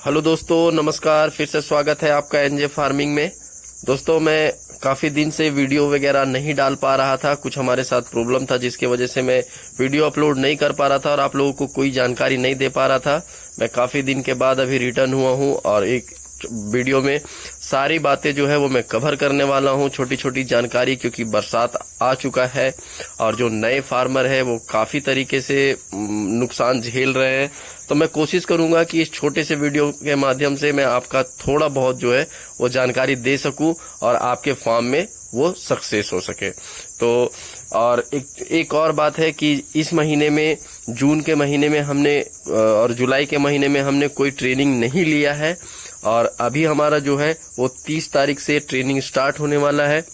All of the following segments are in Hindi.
हेलो दोस्तों, नमस्कार। फिर से स्वागत है आपका एनजे फार्मिंग में। दोस्तों, मैं काफ़ी दिन से वीडियो वगैरह नहीं डाल पा रहा था। कुछ हमारे साथ प्रॉब्लम था जिसकी वजह से मैं वीडियो अपलोड नहीं कर पा रहा था और आप लोगों को कोई जानकारी नहीं दे पा रहा था। मैं काफ़ी दिन के बाद अभी रिटर्न हुआ हूँ और एक वीडियो में सारी बातें जो है वो मैं कवर करने वाला हूँ, छोटी छोटी जानकारी, क्योंकि बरसात आ चुका है और जो नए फार्मर है वो काफ़ी तरीके से नुकसान झेल रहे हैं। तो मैं कोशिश करूंगा कि इस छोटे से वीडियो के माध्यम से मैं आपका थोड़ा बहुत जो है वो जानकारी दे सकूं और आपके फार्म में वो सक्सेस हो सके। तो और एक और बात है कि इस महीने में, जून के महीने में हमने और जुलाई के महीने में हमने कोई ट्रेनिंग नहीं लिया है और अभी हमारा जो है वो 30 तारीख से ट्रेनिंग स्टार्ट होने वाला है।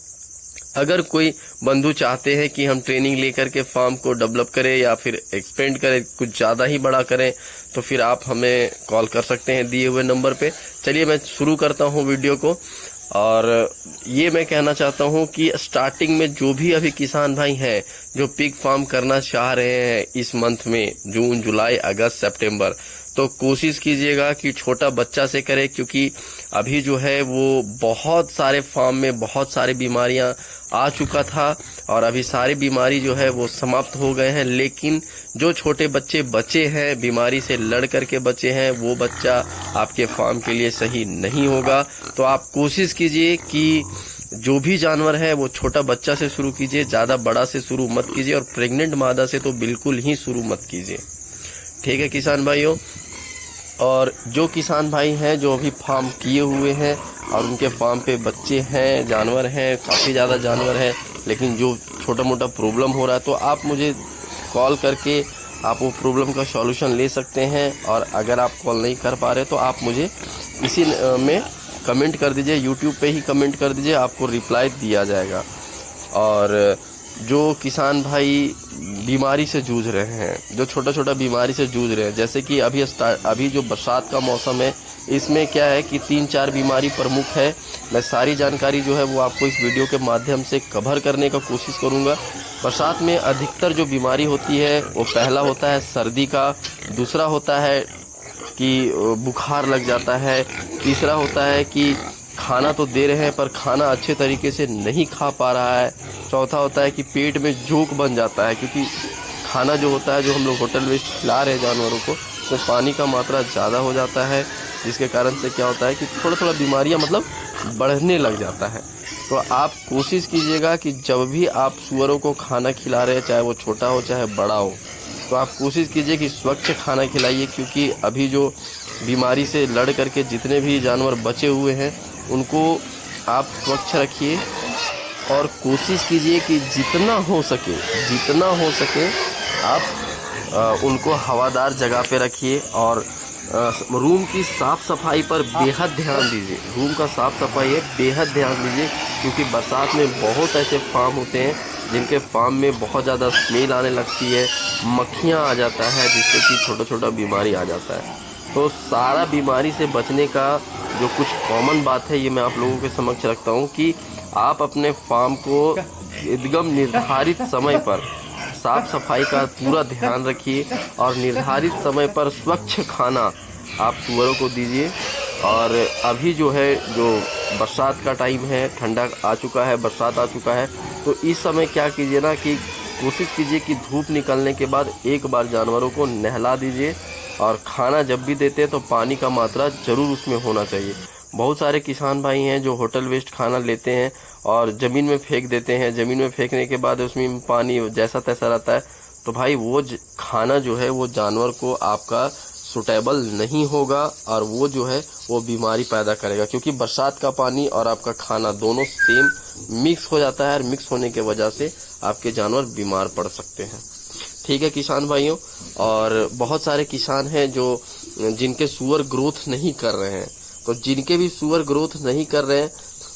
अगर कोई बंधु चाहते हैं कि हम ट्रेनिंग लेकर के फार्म को डेवलप करें या फिर एक्सपेंड करें, कुछ ज़्यादा ही बड़ा करें, तो फिर आप हमें कॉल कर सकते हैं दिए हुए नंबर पे। चलिए मैं शुरू करता हूं वीडियो को। और ये मैं कहना चाहता हूं कि स्टार्टिंग में जो भी अभी किसान भाई हैं जो पिग फार्म करना चाह रहे हैं इस मंथ में, जून, जुलाई, अगस्त, सितंबर, तो कोशिश कीजिएगा कि छोटा बच्चा से करें, क्योंकि अभी जो है वो बहुत सारे फार्म में बहुत सारी बीमारियां आ चुका था और अभी सारी बीमारी जो है वो समाप्त हो गए हैं। लेकिन जो छोटे बच्चे बचे हैं, बीमारी से लड़ करके बचे हैं, वो बच्चा आपके फार्म के लिए सही नहीं होगा। तो आप कोशिश कीजिए कि जो भी जानवर है वो छोटा बच्चा से शुरू कीजिए, ज्यादा बड़ा से शुरू मत कीजिए और प्रेग्नेंट मादा से तो बिल्कुल ही शुरू मत कीजिए। ठीक है किसान भाइयों। और जो किसान भाई हैं जो अभी फार्म किए हुए हैं और उनके फार्म पे बच्चे हैं, जानवर हैं, काफ़ी ज़्यादा जानवर हैं, लेकिन जो छोटा मोटा प्रॉब्लम हो रहा है, तो आप मुझे कॉल करके आप वो प्रॉब्लम का सॉल्यूशन ले सकते हैं। और अगर आप कॉल नहीं कर पा रहे तो आप मुझे इसी में कमेंट कर दीजिए, यूट्यूब पे ही कमेंट कर दीजिए, आपको रिप्लाई दिया जाएगा। और जो किसान भाई बीमारी से जूझ रहे हैं, जो छोटा छोटा बीमारी से जूझ रहे हैं, जैसे कि अभी जो बरसात का मौसम है, इसमें क्या है कि 3-4 बीमारी प्रमुख है। मैं सारी जानकारी जो है वो आपको इस वीडियो के माध्यम से कवर करने का कोशिश करूंगा। बरसात में अधिकतर जो बीमारी होती है वो पहला होता है सर्दी का, दूसरा होता है कि बुखार लग जाता है, तीसरा होता है कि खाना तो दे रहे हैं पर खाना अच्छे तरीके से नहीं खा पा रहा है, चौथा होता है कि पेट में जोक बन जाता है, क्योंकि खाना जो होता है, जो हम लोग होटल वेस्ट खिला रहे हैं जानवरों को, उसमें पानी का मात्रा ज़्यादा हो जाता है, जिसके कारण से क्या होता है कि थोड़ा थोड़ा बीमारियां मतलब बढ़ने लग जाता है। तो आप कोशिश कीजिएगा कि जब भी आप सुअरों को खाना खिला रहे हैं, चाहे वो छोटा हो चाहे बड़ा हो, तो आप कोशिश कीजिए कि स्वच्छ खाना खिलाइए, क्योंकि अभी जो बीमारी से लड़ करके जितने भी जानवर बचे हुए हैं उनको आप स्वच्छ रखिए और कोशिश कीजिए कि जितना हो सके आप उनको हवादार जगह पे रखिए। और रूम की साफ़ सफाई पर बेहद ध्यान दीजिए। रूम का साफ़ सफाई है, बेहद ध्यान दीजिए, क्योंकि बरसात में बहुत ऐसे फार्म होते हैं जिनके फार्म में बहुत ज़्यादा स्मेल आने लगती है, मक्खियाँ आ जाता है, जिससे कि छोटा छोटा बीमारी आ जाता है। तो सारा बीमारी से बचने का जो कुछ कॉमन बात है ये मैं आप लोगों के समक्ष रखता हूँ कि आप अपने फार्म को एकदम निर्धारित समय पर साफ सफाई का पूरा ध्यान रखिए और निर्धारित समय पर स्वच्छ खाना आप सुअरों को दीजिए। और अभी जो है, जो बरसात का टाइम है, ठंडा आ चुका है, बरसात आ चुका है, तो इस समय क्या कीजिए ना कि कोशिश कीजिए कि धूप निकलने के बाद एक बार जानवरों को नहला दीजिए। और खाना जब भी देते हैं तो पानी का मात्रा जरूर उसमें होना चाहिए। बहुत सारे किसान भाई हैं जो होटल वेस्ट खाना लेते हैं और ज़मीन में फेंक देते हैं। ज़मीन में फेंकने के बाद उसमें पानी जैसा तैसा रहता है, तो भाई वो खाना जो है वो जानवर को आपका सुटेबल नहीं होगा और वो जो है वो बीमारी पैदा करेगा, क्योंकि बरसात का पानी और आपका खाना दोनों सेम मिक्स हो जाता है और मिक्स होने के वजह से आपके जानवर बीमार पड़ सकते हैं। ठीक है किसान भाइयों। और बहुत सारे किसान हैं जो जिनके सुअर ग्रोथ नहीं कर रहे हैं, तो जिनके भी सुअर ग्रोथ नहीं कर रहे हैं,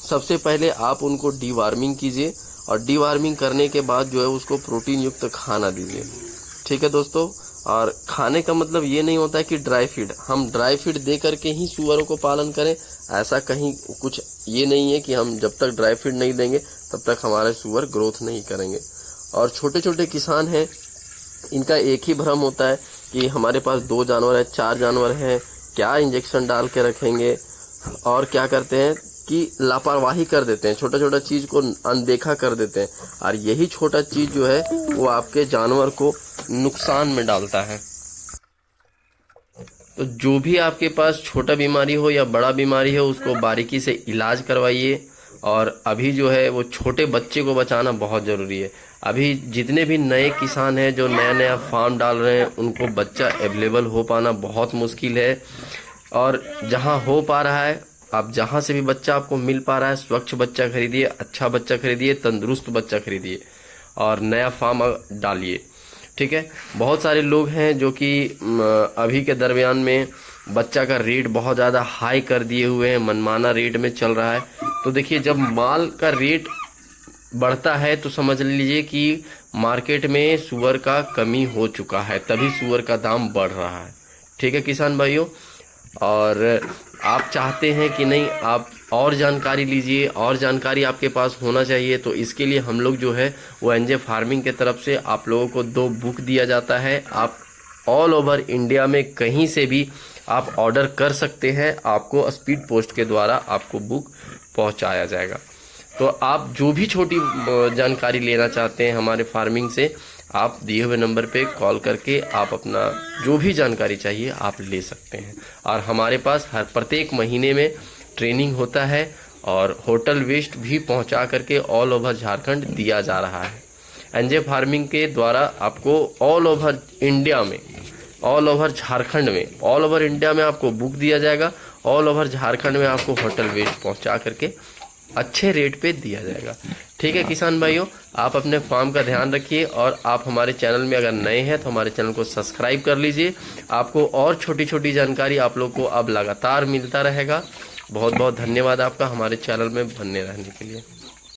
सबसे पहले आप उनको डीवार्मिंग कीजिए और डीवार्मिंग करने के बाद जो है उसको प्रोटीन युक्त खाना दीजिए। ठीक है दोस्तों। और खाने का मतलब ये नहीं होता है कि ड्राई फीड, हम ड्राई फीड दे करके ही सुअरों को पालन करें, ऐसा कहीं कुछ ये नहीं है कि हम जब तक ड्राई फीड नहीं देंगे तब तक हमारे सुअर ग्रोथ नहीं करेंगे। और छोटे छोटे किसान हैं, इनका एक ही भ्रम होता है कि हमारे पास 2 जानवर है, 4 जानवर हैं, क्या इंजेक्शन डाल के रखेंगे और क्या करते हैं कि लापरवाही कर देते हैं, छोटा छोटा चीज को अनदेखा कर देते हैं, और यही छोटा चीज जो है वो आपके जानवर को नुकसान में डालता है। तो जो भी आपके पास छोटा बीमारी हो या बड़ा बीमारी हो, उसको बारीकी से इलाज करवाइए। और अभी जो है वो छोटे बच्चे को बचाना बहुत ज़रूरी है। अभी जितने भी नए किसान हैं जो नया नया फार्म डाल रहे हैं, उनको बच्चा अवेलेबल हो पाना बहुत मुश्किल है। और जहां हो पा रहा है, आप जहां से भी बच्चा आपको मिल पा रहा है, स्वच्छ बच्चा खरीदिए, अच्छा बच्चा खरीदिए, तंदुरुस्त बच्चा खरीदिए और नया फार्म डालिए। ठीक है। बहुत सारे लोग हैं जो कि अभी के दरमियान में बच्चा का रेट बहुत ज़्यादा हाई कर दिए हुए हैं, मनमाना रेट में चल रहा है। तो देखिए, जब माल का रेट बढ़ता है तो समझ लीजिए कि मार्केट में सुअर का कमी हो चुका है, तभी सुअर का दाम बढ़ रहा है। ठीक है किसान भाइयों, और आप चाहते हैं कि नहीं, आप और जानकारी लीजिए, और जानकारी आपके पास होना चाहिए, तो इसके लिए हम लोग जो है वो एनजे फार्मिंग के तरफ से आप लोगों को 2 बुक दिया जाता है। आप ऑल ओवर इंडिया में कहीं से भी आप ऑर्डर कर सकते हैं, आपको स्पीड पोस्ट के द्वारा आपको बुक पहुंचाया जाएगा। तो आप जो भी छोटी जानकारी लेना चाहते हैं हमारे फार्मिंग से, आप दिए हुए नंबर पे कॉल करके आप अपना जो भी जानकारी चाहिए आप ले सकते हैं। और हमारे पास हर प्रत्येक महीने में ट्रेनिंग होता है और होटल वेस्ट भी पहुंचा करके ऑल ओवर झारखंड दिया जा रहा है। एनजे फार्मिंग के द्वारा आपको ऑल ओवर इंडिया में, ऑल ओवर झारखंड में, ऑल ओवर इंडिया में आपको बुक दिया जाएगा, ऑल ओवर झारखंड में आपको होटल वेस्ट पहुंचा करके अच्छे रेट पे दिया जाएगा। ठीक है किसान भाइयों, आप अपने फार्म का ध्यान रखिए, और आप हमारे चैनल में अगर नए हैं तो हमारे चैनल को सब्सक्राइब कर लीजिए। आपको और छोटी छोटी जानकारी आप लोग को अब लगातार मिलता रहेगा। बहुत बहुत धन्यवाद आपका हमारे चैनल में बने रहने के लिए।